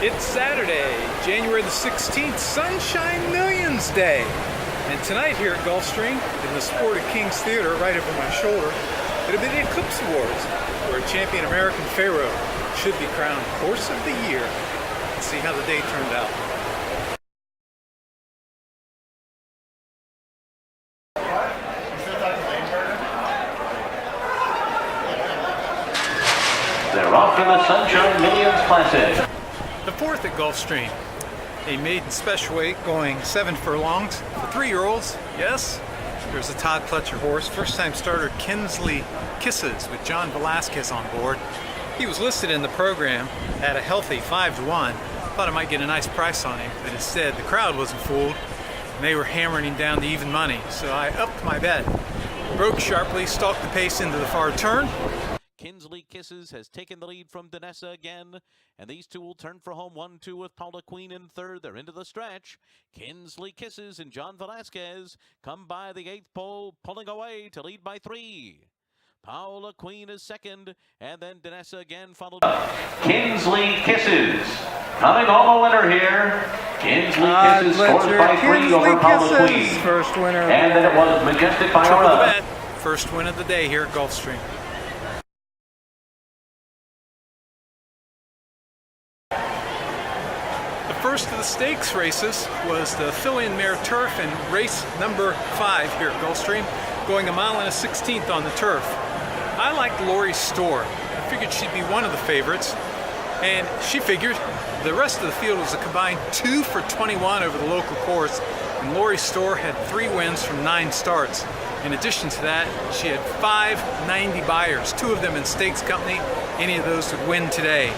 It's Saturday, January the 16th, Sunshine Millions Day. And tonight here at Gulfstream, in the Sport of Kings Theater, right over my shoulder, it'll be the Eclipse Awards, where Champion American Pharoah should be crowned Horse of the Year. Let's see how the day turned out. They're off to the Sunshine Millions Classic. The fourth at Gulfstream, a maiden special weight going 7 furlongs for 3-year-olds. Yes, there's a Todd Pletcher horse, first-time starter Kinsley Kisses with John Velasquez on board. He was listed in the program at a healthy 5-1. Thought I might get a nice price on him, but instead the crowd wasn't fooled and they were hammering him down to even money. So I upped my bet. Broke sharply, stalked the pace into the far turn. Kinsley Kisses has taken the lead from Danessa again, and these two will turn for home 1-2 with Paula Queen in third. They're into the stretch. Kinsley Kisses and John Velasquez come by the 8th pole, pulling away to lead by 3. Paula Queen is second, and then Danessa again followed by Kinsley Kisses coming home a winner here. Kinsley Kisses scores by 3 over Paula Queen. First winner. And then it was Majestic Triple the Viola. bet. First win of the day here at Gulfstream. First of the stakes races was the fill-in mare turf in race number 5 here at Gulfstream, going 1 1/16 on the turf. I liked Lori Store. I figured she'd be one of the favorites, and she figured the rest of the field was a combined 2 for 21 over the local course, and Lori Store had 3 wins from 9 starts. In addition to that, she had 5 90 buyers, 2 of them in Stakes Company. Any of those would win today.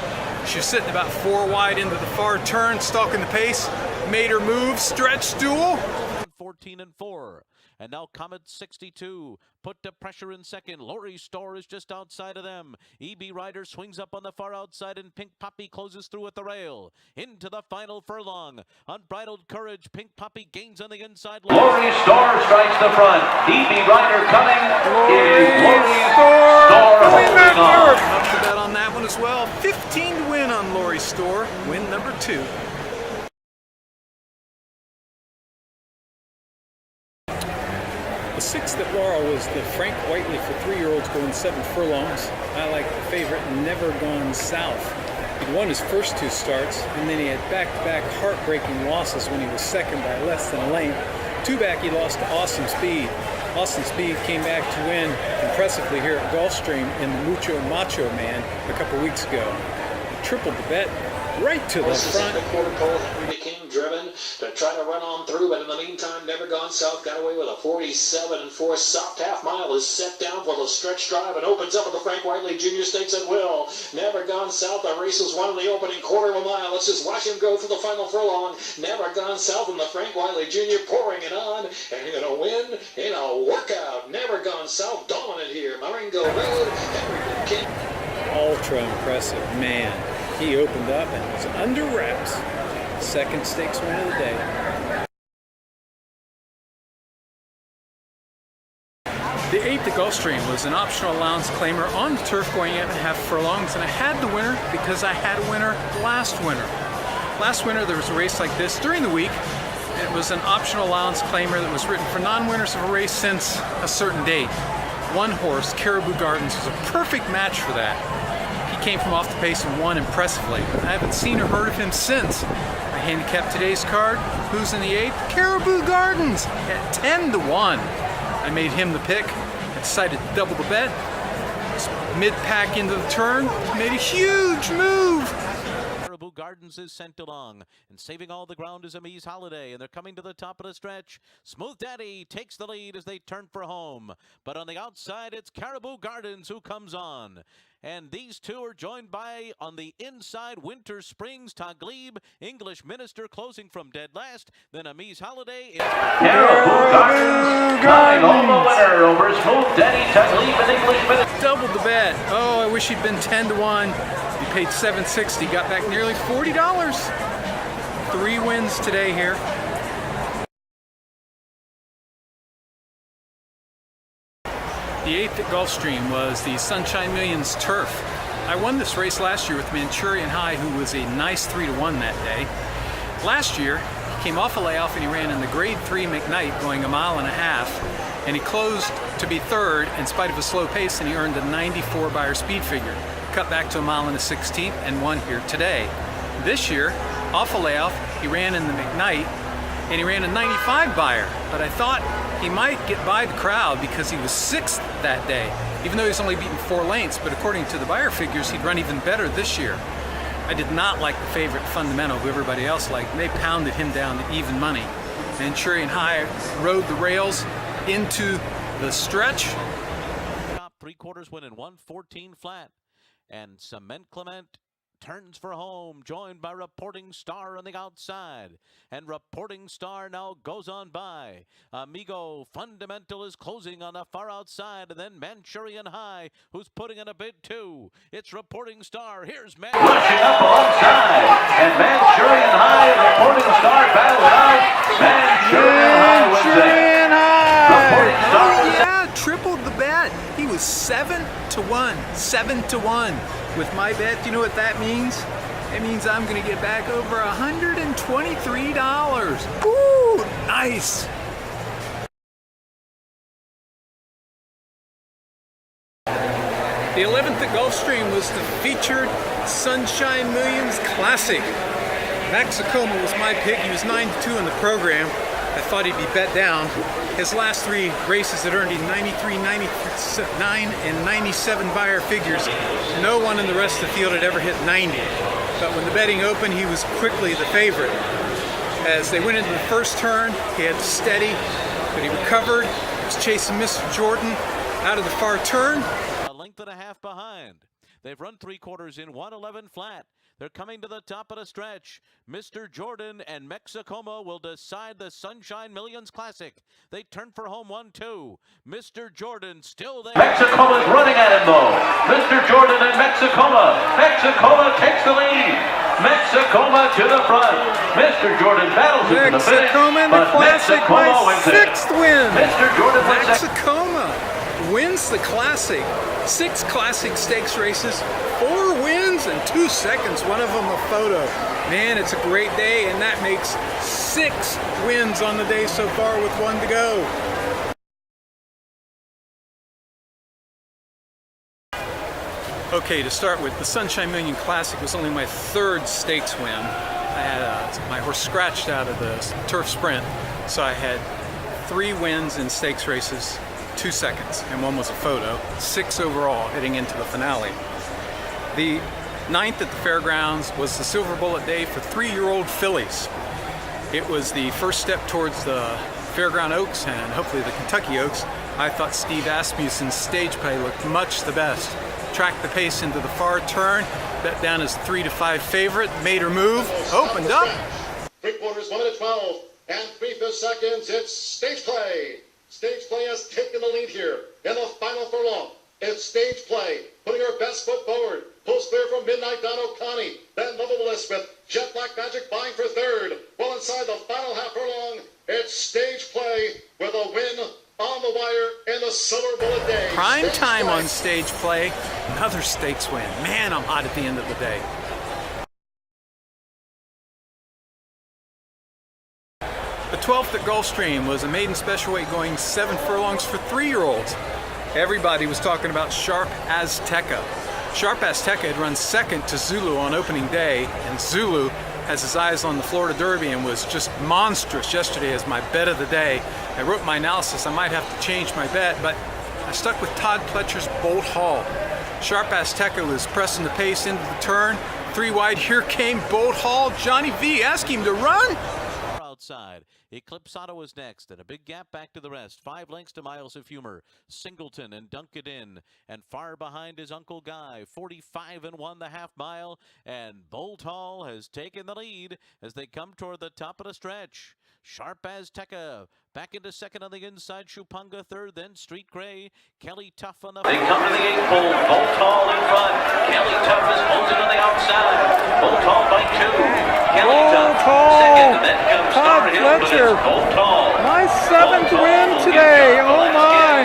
She was sitting about 4 wide into the far turn, stalking the pace, made her move, stretch duel. 14-4. And now Comet 62 put to pressure in second. Lori Store is just outside of them. EB Rider swings up on the far outside, and Pink Poppy closes through at the rail. Into the final furlong. Unbridled Courage. Pink Poppy gains on the inside. Lori Store strikes the front. EB Rider coming. Lori Store holding on. Up to bet on that one as well. 15 to win on Lori Store. Win number 2. The 6th at Laurel was the Frank Whiteley for 3-year-olds going 7 furlongs. I like the favorite, Never Gone South. He won his first 2 starts, and then he had back-to-back heartbreaking losses when he was second by less than a length. 2 back he lost to Awesome Speed. Awesome Speed came back to win impressively here at Gulfstream in the Mucho Macho Man a couple weeks ago. He tripled the bet right to the front. The quarter pole, Henry the King driven to try to run on through, but in the meantime, Never Gone South got away with a 47-4 soft half mile. Is set down for the stretch drive and opens up at the Frank Whiteley Jr. Stakes at will. Never Gone South, the race was won in the opening quarter of a mile. Let's just watch him go through the final furlong. Never Gone South and the Frank Whiteley Jr. pouring it on, and he's going to win in a workout. Never Gone South dominant here. Marengo Road, Henry the King. Ultra impressive, man. He opened up and was under wraps. Second stakes win of the day. The 8th at Gulfstream was an optional allowance claimer on the turf going 8.5 furlongs, and I had the winner because I had a winner last winter. Last winter there was a race like this during the week. It was an optional allowance claimer that was written for non-winners of a race since a certain date. One horse, Caribou Gardens, was a perfect match for that. He came from off the pace and won impressively. I haven't seen or heard of him since. I handicapped today's card. Who's in the 8th? Caribou Gardens at 10 to 1. I made him the pick. I decided to double the bet. Mid-pack into the turn. Made a huge move. Caribou Gardens is sent along, and saving all the ground is Amise Holiday, and they're coming to the top of the stretch. Smooth Daddy takes the lead as they turn for home, but on the outside it's Caribou Gardens who comes on. And these two are joined by, on the inside, Winter Springs, Taglib, English Minister closing from dead last. Then Amise Holiday. Caribou Gardens coming home a winner over Smooth Daddy, Taglib, and English Minister. Doubled the bet. Oh, I wish he'd been 10 to 1. He paid $7.60, got back nearly $40. 3 wins today here. The 8th at Gulfstream was the Sunshine Millions Turf. I won this race last year with Manchurian High, who was a nice 3-1 that day. Last year, he came off a layoff and he ran in the grade 3 McKnight going 1.5 miles, and he closed to be third in spite of a slow pace, and he earned a 94 Beyer speed figure. Cut back to 1.16 miles and won here today. This year, off a layoff, he ran in the McKnight and he ran a 95 Beyer, but I thought he might get by the crowd because he was 6th that day, even though he's only beaten 4 lengths, but according to the Beyer figures, he'd run even better this year. I did not like the favorite Fundamental, who everybody else liked, and they pounded him down to even money. Manchurian High rode the rails into the stretch. Top 3/4 win in 1:14 flat. And Cement Clement turns for home, joined by Reporting Star on the outside. And Reporting Star now goes on by. Amigo Fundamental is closing on the far outside, and then Manchurian High, who's putting in a bid too. It's Reporting Star. Here's Pushing up alongside, and Manchurian High and Reporting Star battle it out. Manchurian High wins it. Reporting Star. Oh yeah, tripled the bet. He was 7-1, 7-1. With my bet, do you know what that means? It means I'm gonna get back over $123. Ooh, nice. The 11th at Gulfstream was the featured Sunshine Millions Classic. Max Sakoma was my pick. He was 9-2 in the program. I thought he'd be bet down. His last 3 races had earned him 93, 99, and 97 Beyer figures. No one in the rest of the field had ever hit 90. But when the betting opened, he was quickly the favorite. As they went into the first turn, he had to steady, but he recovered. He was chasing Mr. Jordan out of the far turn. a length and a half behind. They've run 3/4 in 1:11 flat. They're coming to the top of the stretch. Mr. Jordan and Mexicoma will decide the Sunshine Millions Classic. They turn for home 1-2. Mr. Jordan still there. Mexicoma's running at him though. Mr. Jordan and Mexicoma. Mexicoma takes the lead. Mexicoma to the front. Mr. Jordan battles it to the finish, Mexicoma in the but Classic, Mexicoma my wins it. 6th win. Mr. Jordan wins it. Mexicoma wins the Classic. 6 Classic Stakes races, 4 wins and 2 seconds, one of them a photo. Man, it's a great day, and that makes 6 wins on the day so far with 1 to go. Okay, to start with, the Sunshine Million Classic was only my 3rd stakes win. I had my horse scratched out of the turf sprint, so I had 3 wins in stakes races, 2 seconds, and 1 was a photo. 6 overall heading into the finale. The 9th at the fairgrounds was the Silver Bullet Day for 3-year-old fillies. It was the first step towards the Fairground Oaks and hopefully the Kentucky Oaks. I thought Steve Asmussen's stage play looked much the best. Tracked the pace into the far turn, bet down as 3-5 favorite, made her move, opened up. 3/4, 1:12, and 3/5 seconds, it's Stage Play. Stage Play has taken the lead here in the final furlong. It's Stage Play, putting her best foot forward. Pulls clear from Midnight Don O'Connie. Then Lovable Elizabeth. Jet Black Magic vying for 3rd. Well inside the final half furlong, it's Stage Play with a win on the wire in the Silver Bullet Day. Prime Stage time Play. on Stage Play. Another stakes win. Man, I'm hot at the end of the day. The 12th at Gulfstream was a maiden special weight going 7 furlongs for 3-year-olds. Everybody was talking about Sharp Azteca. Sharp Azteca had run 2nd to Zulu on opening day, and Zulu has his eyes on the Florida Derby and was just monstrous yesterday as my bet of the day. I wrote my analysis. I might have to change my bet, but I stuck with Todd Pletcher's Bolt Hall. Sharp Azteca was pressing the pace into the turn. 3 wide, here came Bolt Hall. Johnny V asked him to run. Outside. Eclipsado is next, and a big gap back to the rest. 5 lengths to Miles of Humor, Singleton, and Dunk It In. And far behind is Uncle Guy, 45 and 1 the half mile. And Bolt Hall has taken the lead as they come toward the top of the stretch. Sharp Azteca back into 2nd on the inside. Chupunga 3rd, then Street Gray. Kelly Tough on the. They come to the 8th pole. Bolt Hall in front. Kelly Tough is closing on the outside. Bolt Hall by 2. Kelly Tough second. Then comes Star Hill, but it's Bolt Hall. My 7th win today. Oh my. A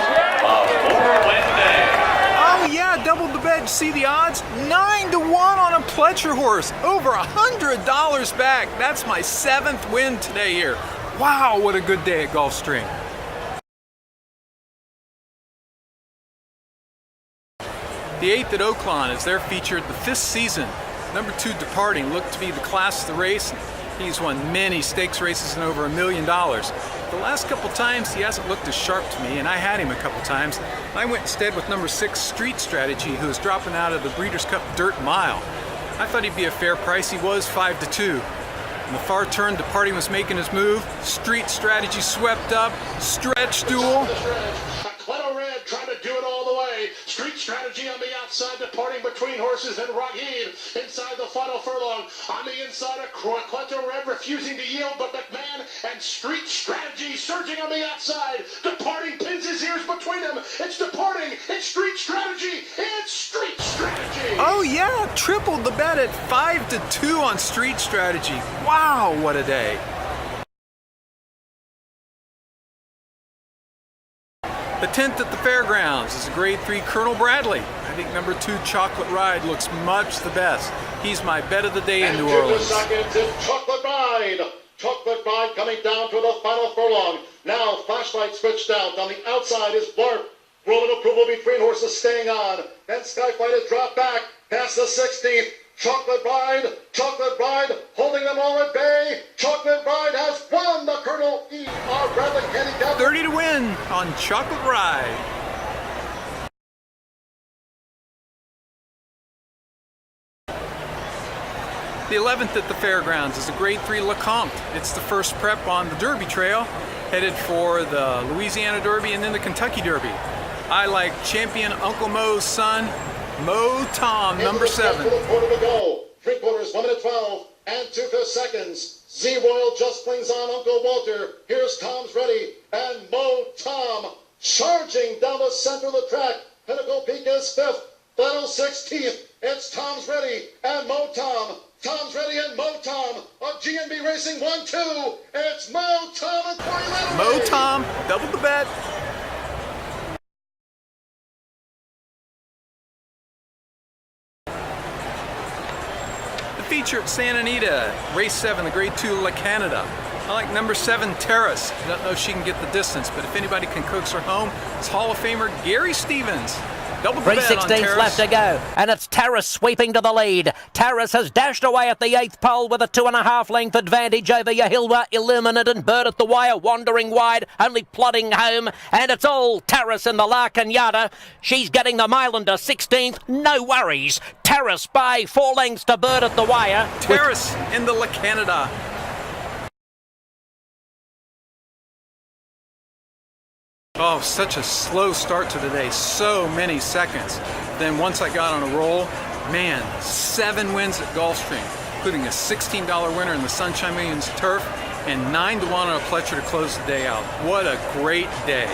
4-win day. Oh yeah, doubled the bet. see the odds? 9-1 on a Pletcher horse. Over $100 back. That's my 7th win today here. Wow, what a good day at Gulfstream. The 8th at Oaklawn is their featured the 5th season. Number 2 Departing looked to be the class of the race. He's won many stakes races and over $1 million. The last couple times he hasn't looked as sharp to me, and I had him a couple times. I went instead with number 6 Street Strategy, who is dropping out of the Breeders' Cup Dirt Mile. I thought he'd be a fair price. He was 5-2. In the far turn, Departing was making his move. Street Strategy swept up. Stretch duel. Cleto Red trying to do it all the way. Street Strategy on the outside, Departing between horses, and Rahid inside the final furlong. On the inside of Cleto Red refusing to yield, but McMahon and Street Strategy surging on the outside. Departing pins his ears between them. It's Departing, it's Street Strategy, it's Street Strategy. Oh yeah, tripled the bet at 5-2 on Street Strategy. Wow, what a day. The 10th at the Fairgrounds is a grade 3 Colonel Bradley. I think number 2 Chocolate Ride looks much the best. He's my bet of the day in New Orleans. Seconds is Chocolate Ride. Chocolate Ride coming down to the final furlong. Now flashlight switched out. On the outside is Blarp. Roman approval between horses staying on. Then Skyfight has dropped back past the 16th. Chocolate Ride, holding them all at bay. Chocolate Ride has won the Colonel E.R. Bradley Handicap. 30 to win on Chocolate Ride. The 11th at the Fairgrounds is a grade 3 LeCompte. It's the first prep on the Derby Trail, headed for the Louisiana Derby and then the Kentucky Derby. I like champion Uncle Mo's son, Mo Tom, number 7. Quarter to go. 3/4, 1 minute 12 and 2/5 seconds. Z Royal just flings on Uncle Walter. Here's Tom's ready, and Mo Tom charging down the center of the track. Pinnacle Peak is 5th. Final 16th. It's Tom's ready and Mo Tom. Tom's ready and Mo Tom of GNB Racing 1-2. It's Mo Tom and Corey Little. Mo Tom, double the bet. Feature at Santa Anita, race 7, the grade 2 La Canada. I like number 7 Terrace. I don't know if she can get the distance, but if anybody can coax her home, it's Hall of Famer Gary Stevens. Double the bet on 3/16 left to go, and it's Terrace sweeping to the lead. Terrace has dashed away at the 8th pole with a 2.5 length advantage over Yahilwa, Illuminate and Bird at the wire, wandering wide, only plodding home, and it's all Terrace in the La Cañada. She's getting the mile into 16th, no worries. Terrace by 4 lengths to Bird at the wire. Terrace in the La Canada. Oh, such a slow start to the day. So many seconds. Then once I got on a roll, man, 7 wins at Gulfstream, including a $16 winner in the Sunshine Millions Turf and 9-1 on a Pletcher to close the day out. What a great day.